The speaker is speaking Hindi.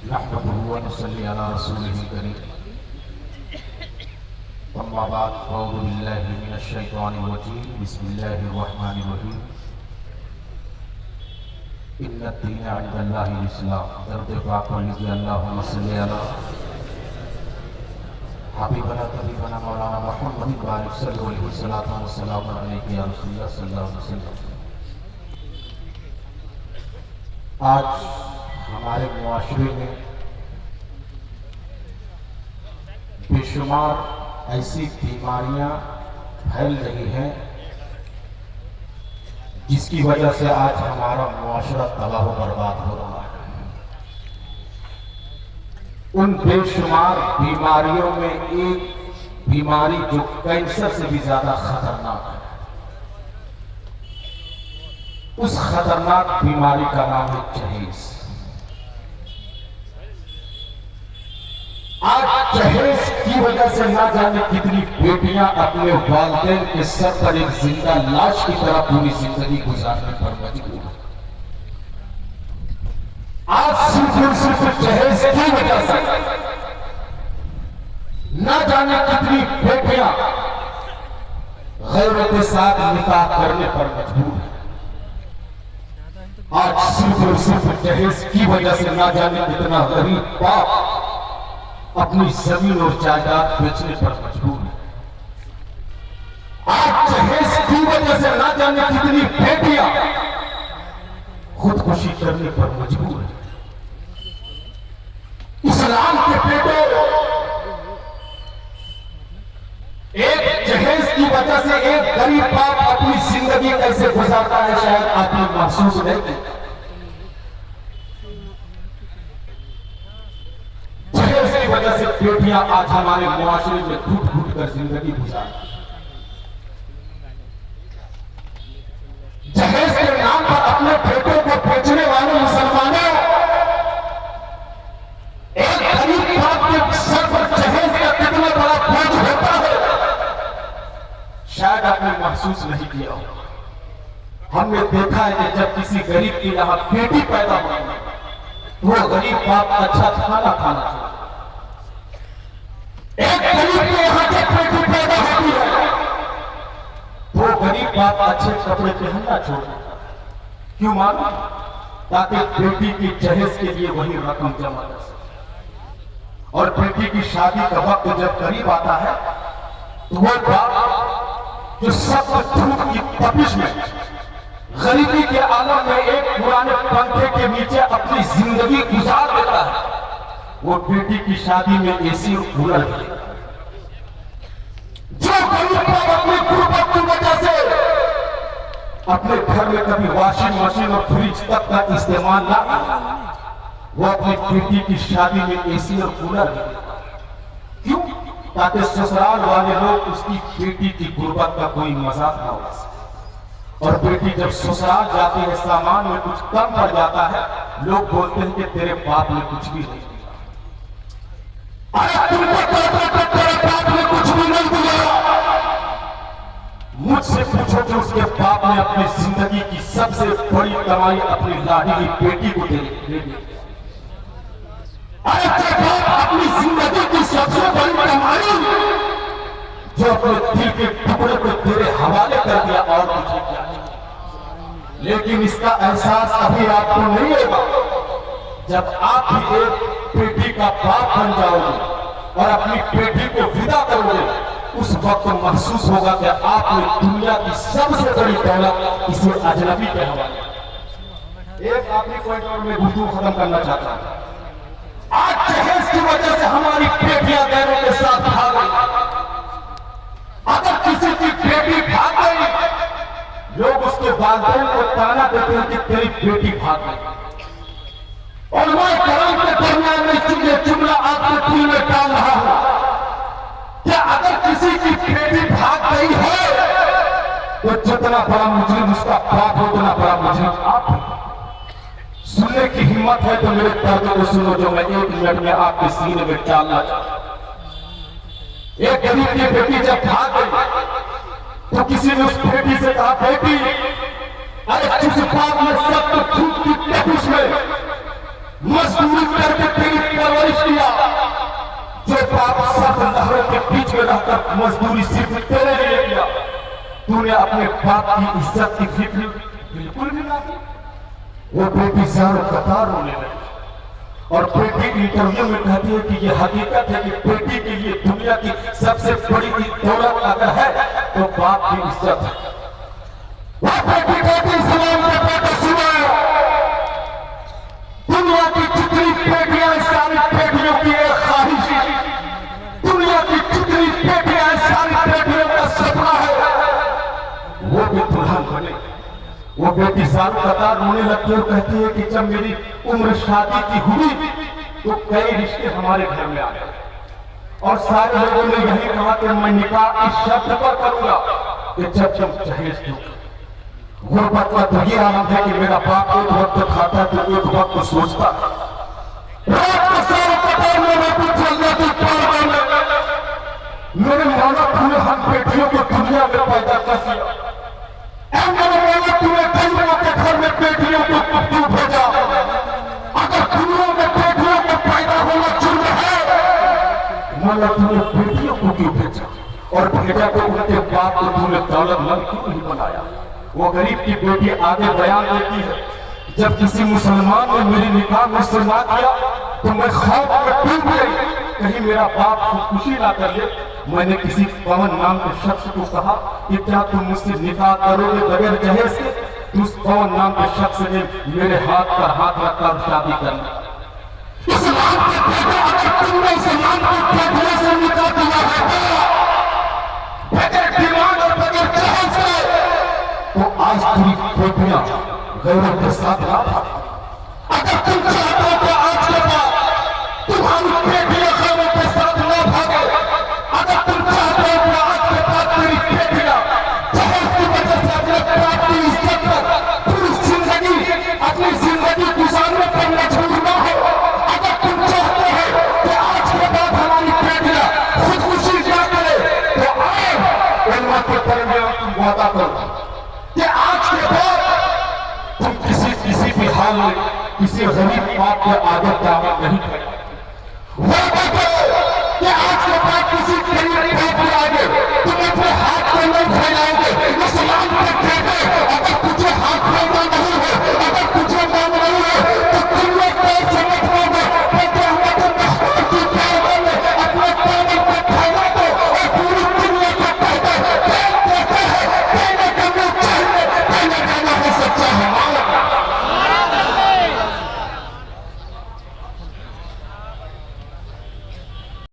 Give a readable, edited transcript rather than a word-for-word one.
नहमदुहु व नसल्ली अला रसूलिहिल करीम। अम्मा बाद अऊज़ु बिल्लाहि मिनश शैतानिर रजीम। बिस्मिल्लाहिर रहमानिर रहीम। इन्नद्दीना इंदल्लाहिल इस्लाम। दर्द पाक पढ़ लीजिए। अल्लाहुम्मा सल्ली अला हबीबना तबीबना मौलाना मुहम्मद बारिक सल्लल्लाहु अलैहि वसल्लम अलैहि या रसूलल्लाह सल्लल्लाहु अलैहि वसल्लम। आज हमारे मुआशरे में बेशुमार ऐसी बीमारियां फैल रही हैं जिसकी वजह से आज हमारा मुआशरा तबाह बर्बाद हो रहा है। उन बेशुमार बीमारियों में एक बीमारी जो कैंसर से भी ज्यादा खतरनाक है, उस खतरनाक बीमारी का नाम है जहेज। आज जहेज की वजह से ना जाने कितनी बेटियां अपने वालिदैन के सर पर एक जिंदा लाश की तरह पूरी जिंदगी गुजारने पर मजबूर है। आज सिर्फ जहेज की वजह से ना जाने कितनी बेटियां गैर के साथ निकाह करने पर मजबूर है। आज सिर्फ जहेज की वजह से ना जाने कितना गरीब बाप अपनी जमीन और जायदाद बेचने पर मजबूर है। आज जहेज की वजह से ना जाने कितनी बेटियां खुदकुशी करने पर मजबूर है। इस्लाम के पेटों एक जहेज की वजह से एक गरीब बाप अपनी जिंदगी कैसे गुजारता है शायद आपने महसूस नहीं किया। जहेज की वजह से बेटियां आज हमारे मुआशरे में घुट घुट कर जिंदगी गुजारती हैं। जहेज के नाम पर अपने बेटों को बेचने वाले मुसलमानों एक गरीब बाप के सर पर जहेज का कितना बड़ा बोझ होता है शायद आपने महसूस नहीं किया हो। हमने देखा है कि जब किसी गरीब की यहां बेटी पैदा होती है वो गरीब बाप अच्छा खाना खाना चाहिए। एक गरीब के यहां जब बेटी पैदा होती है वो गरीब बाप अच्छे कपड़े पहनना छोड़ता है। क्यों मालूम? ताकि बेटी की जहेज के लिए वही रकम जमा कर सके। और बेटी की शादी का वक्त जब करीब आता है तो वो बाप जो सब धूप की तपिश में गरीबी के आलम में एक पुराने पंखे के नीचे अपनी जिंदगी गुजार देता है, वो बेटी की शादी में एसी और कूलर जो गरीब बाप अपनी गुर्बत की वजह से अपने घर में कभी वॉशिंग मशीन और फ्रिज तक का इस्तेमाल ना वो अपनी बेटी की शादी में एसी और कूलर क्यों? ताकि ससुराल वाले लोग उसकी बेटी की गुर्बत का कोई मजाक ना हो सके। और बेटी जब ससुराल जाती है सामान में कुछ कम पड़ जाता है, लोग बोलते हैं कि तेरे बाप ने कुछ भी नहीं दिया। अरे तुमको तेरे बाप ने कुछ भी नहीं दिया। मुझसे पूछो कि उसके बाप ने अपनी जिंदगी की सबसे बड़ी कमाई अपनी लाडली बेटी को दे दी। अरे तेरे बाप अपनी जिंदगी की सबसे बड़ी कमाई जो अपने दिल के टुकड़े को तेरे हवाले कर दिया और कुछ नहीं किया। लेकिन इसका एहसास अभी आपको नहीं होगा जब आप भी एक बेटी का बाप बन जाओगे और अपनी बेटी को विदा करोगे। उस वक्त महसूस होगा कि आपने दुनिया की सबसे बड़ी दौलत इसे अजनबी के हवाले। एक आखिरी पॉइंट और मैं गुफ्तगू खत्म करना चाहता हूं। आज जहेज की वजह से हमारी बेटियां गैरों के साथ भाग गई। अगर किसी की बेटी भाग गई लोग उसके वालिदैन को ताना देते हैं कि तेरी बेटी भाग गई। और मैं करम के दरमियान में जुमला आपके दिल में डाल रहा हूं क्या अगर किसी की बेटी भाग गई है तो जितना बड़ा मुजरिम उसका बाप हो उतना बड़ा मुजरिम आप हो। सुनने की हिम्मत है तो मेरे दर्द को सुनो जो मैं 1 मिनट में आपके सीने में डालना चाहता हूं। एक गरीब की बेटी जब भाग गई तो किसी ने उस बेटी से कहा, बेटी अरे जिस बाप ने सब धूप की तपिश में मजदूरी करके तेरी में रहकर मजदूरी सिर्फ तेरे लिए किया, तूने अपने बाप की इज्जत की फिक्र बिल्कुल भी ना की। वो बेटी ज़ारो कतार रोने लगी और बेटी इंटरव्यू में कहती है कि यह हकीकत है कि बेटी के लिए दुनिया की सबसे बड़ी दौलत अगर है तो बाप की इज्जत है। वह बेटी कहती सलाम का बेटा सुना, दुनिया की जितनी बेटियां सारी बेटियों की एक ख्वाहिश, दुनिया की जितनी बेटियां सारी बेटियों का सपना है वो भी दुल्हन बने। वो बेटी ज़ारो कतार रोने लगती है और कहती है कि जब मेरी उम्र शादी की हुई तो कई रिश्ते हमारे घर में आ गए और सारे लोगों ने यही कहा कि मैं निकाह इस शब्द पर करूंगा कि जब तुम जहेज दो। गुर्बत का तो ये आनंद है कि मेरा बाप एक वक्त खाता तो एक वक्त सोचता। मेरे मौला तूने हम बेटियों को दुनिया में पैदा कर दिया, मेरे मौला तूने गरीबों के घर में बेटियों को क्यों भेजा? अगर दुनिया में बेटियों को पैदा होना जुर्म है, मौला तूने बेटियों को क्यों भेजा? और भेजा तो उनके बाप को तूने दौलतमंद क्यों नहीं बनाया? वो गरीब की बेटी आगे बयान देती है, जब किसी मुसलमान ने मेरी निकाह मुझसे ना किया तो मैं खौफ में डूब गई, कहीं मेरा बाप खुदकुशी ना कर ले। मैंने किसी पवन नाम के शख्स को कहा कि क्या तुम मुझसे निकाह करोगे बगैर जहेज के? तो उस पवन नाम के शख्स ने मेरे हाथ पर हाथ रखकर शादी कर ली। बगैर डिमांड और बगैर जहेज के तो आज पूरी बेटियां गौरव के साथ ना भागे। अगर तुम चाहते हो कि आज के बाद तुम्हारी बेटियां गौरव के साथ ना भागे, अगर तुम चाहते हो कि आज के बाद तेरी बेटियां जहेज की वजह से अपने बाप की इज्जत पर पूरी जिंदगी अपनी जिंदगी गुजारने पर मजबूर ना हो, अगर तुम चाहते हो कि आज के बाद हमारी बेटियां खुदकुशी ना करे तो आओ उम्मत के दरमियान तुम वादा करो कि आज के बाद तुम किसी भी हाल में किसी गरीब बाप के आगे दावत नहीं करेंगे। वादा करो कि आज के बाद किसी गरीब बाप के आगे तुम अपने हाथ को नहीं फैलाओगे। मुसलमान के बेटे अगर तुझे हाथ फैलाना नहीं